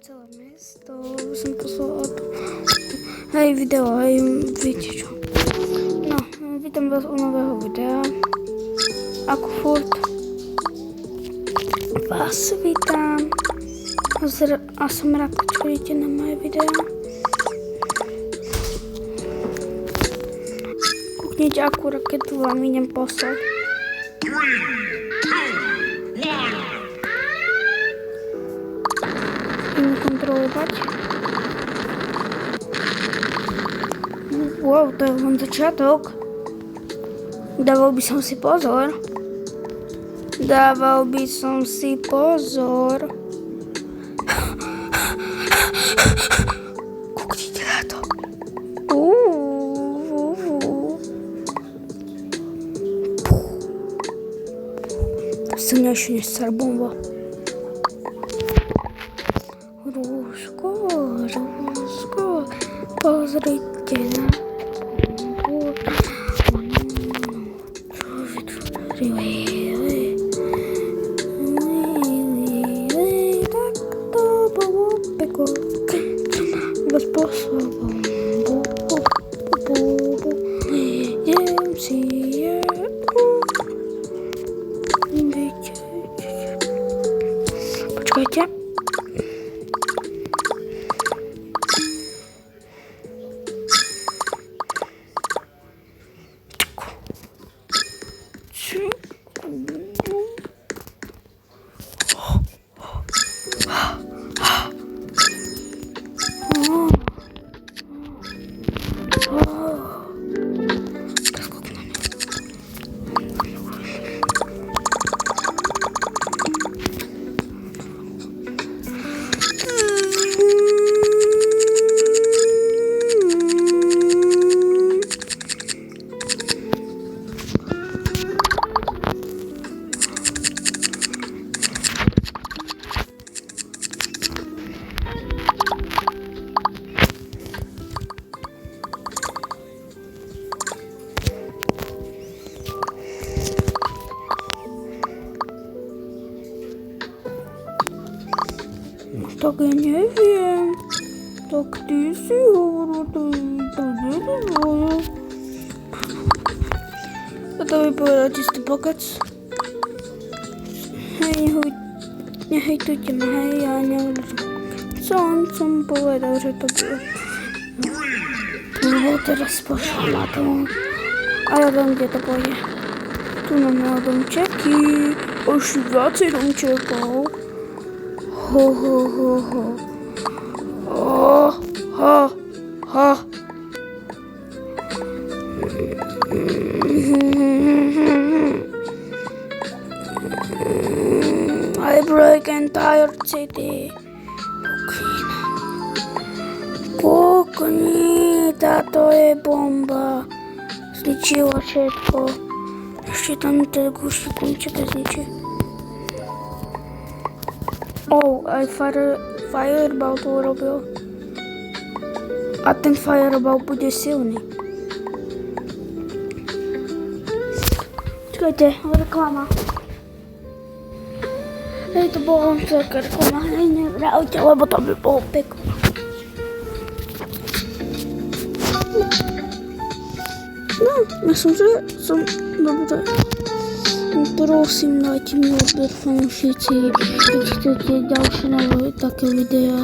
całe miasto, są hej wideo, hej, wiecie co. No, witam was u nowego wideo. Akufurt was witam. A sam rak czujecie na moje wideo. Kuknijcie Aku rakietowa miniam postał. 3, 2, 1. I kontrolować. Wow, to on zaczątek. Dawałby sam si pozor. Dawałby sam si pozor. Kuknijcie na to. Сильнейшая сарбомба. Руско, позрите на Почекайте. Tak ja nie wiem. Tak ty si to nie wiem. Gotowy poracisty pokaz. Hej, nie hejtujcie mnie, hej, ja nie wiem. Co on powiedział, że to było. No bo teraz poszło na to. A ja wiem, gdzie to poje. Tu na domcieki. Oż więcej domcieków. Ho, ho, ho, ho. O, ho, ho. I break entire city. Kuknita, to je bomba. Zničiła wszystko. Jeszcze tam te guściki zniczy. O, Fireball to robił. A ten Fireball będzie silny. Czekajcie, reklama. Ej, to była taka reklama, ale nie brałcie, bo to by było piekło. No, myślę, że są dobrze. Prosím, dajte mi odber fanúšici, keď chcete ďalšie nové také videá,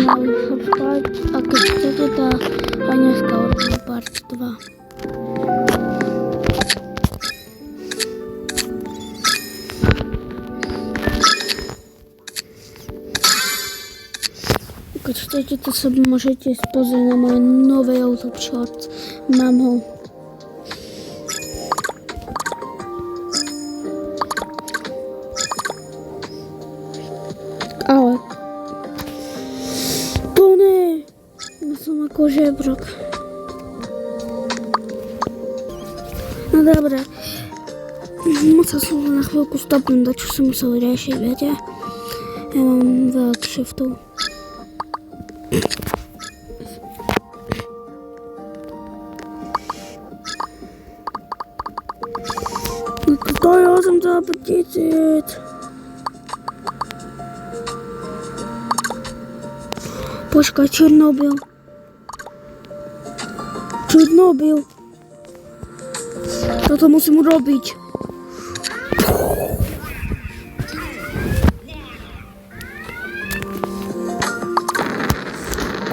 mali subscribe a keď chcete, tak aj dneska urobím part 2. Keď chcete, to sobie możecie spojrzeć na moje nowe YouTube Shorts. Mam ho. Ale Tony! No są jako żebrok. No dobra. Muszę sobie na chwilkę stopnąć, dać już sobie muszę reszeć, wiecie? Ja mam wiele krzyftów. No to ja sam za apetycyt. Poczekaj, Czarnobyl. Czarnobyl. Co to musimy robić?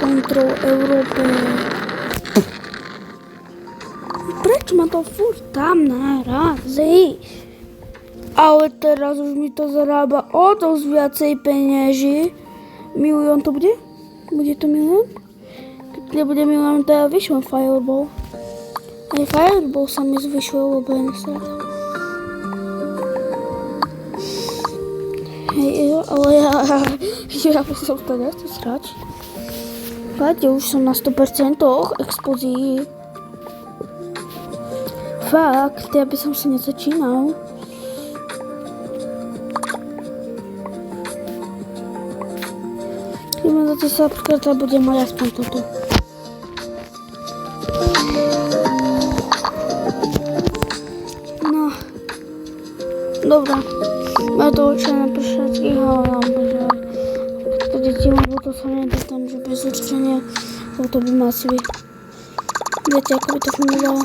Kontrol Europy. Precz ma to furt tam na razy. Ale teraz już mi to zarabia o to z więcej pieniędzy. Milion to będzie? Będzie to milion? Nie będzie milion, to ja wyślę Fireball. Ale Fireball sam jest wyślę, bo ale ja po prostu teraz to srać. Patrzcie, już są na 100% eksplozji. Fakt, ja by sam się nie zacinał. Chyba za to subskrypcja będzie moja spontantu. No. Dobra. Ja to uczę na proszeczki, ale powiedzieć bo to sobie tam, że bez uczenia to by masowi. Wiecie, jak by to fungowało?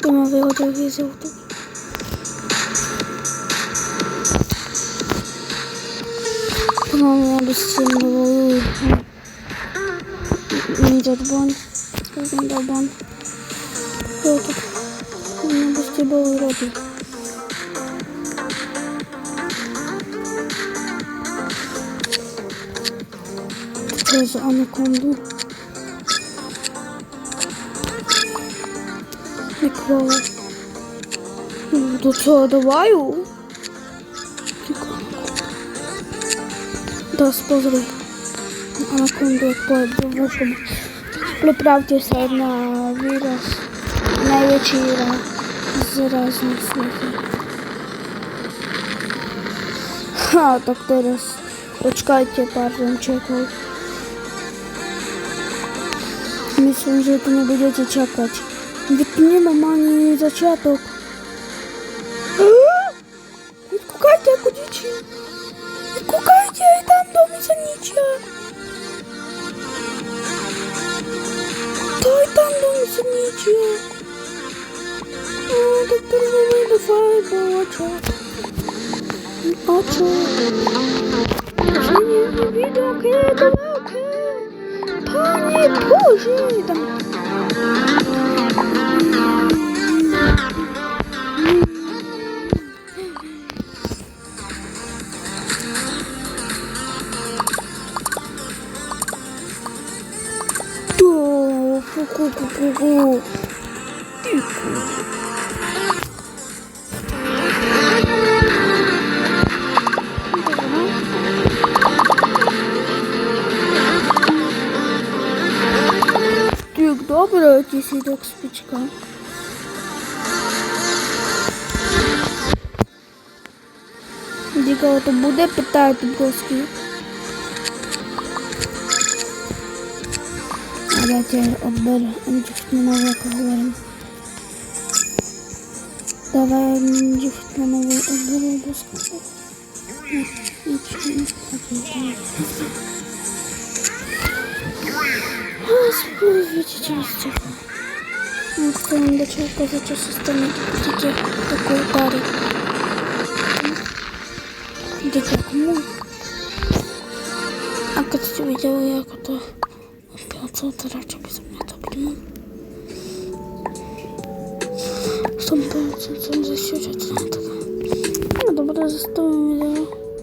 Bym wychodził z auto. No, miała być ciemno, Ninja Bond. Wyglądał Bond. To powinno być ciebie robić. To jest anakondu. Mikrowe. To co, dawają? Teraz pozdrawiam. Anakondu jak powiem, waszym. Приправьте sobie na wirus. Największy zaraz na świecie. Ha, tak teraz. Poczekajcie, bardzo czekał. Myślę, że tu nie będziecie czekać. Nawet nie mam ani zaciatok. Nie kukajcie jako dzieci. Nie kukajcie, tam do mnie zanicie. To i tam do mnie zanicie. O, tak to nie będę fajnie, oczu. Że nie widzą, kiedy Panie Boże, tam... Pu. Добре, ті сідок спічка. Діка, то буде питати броски. Давайте отберем, дівчина нове поговоримо. Давай дівчина нове отберу броски. Господи, видите, часто. Вот что он до чего казаться состоит. Видите, такой ударит. Видите, кому? А как ты видела, я как-то 500 раз без меня топлю.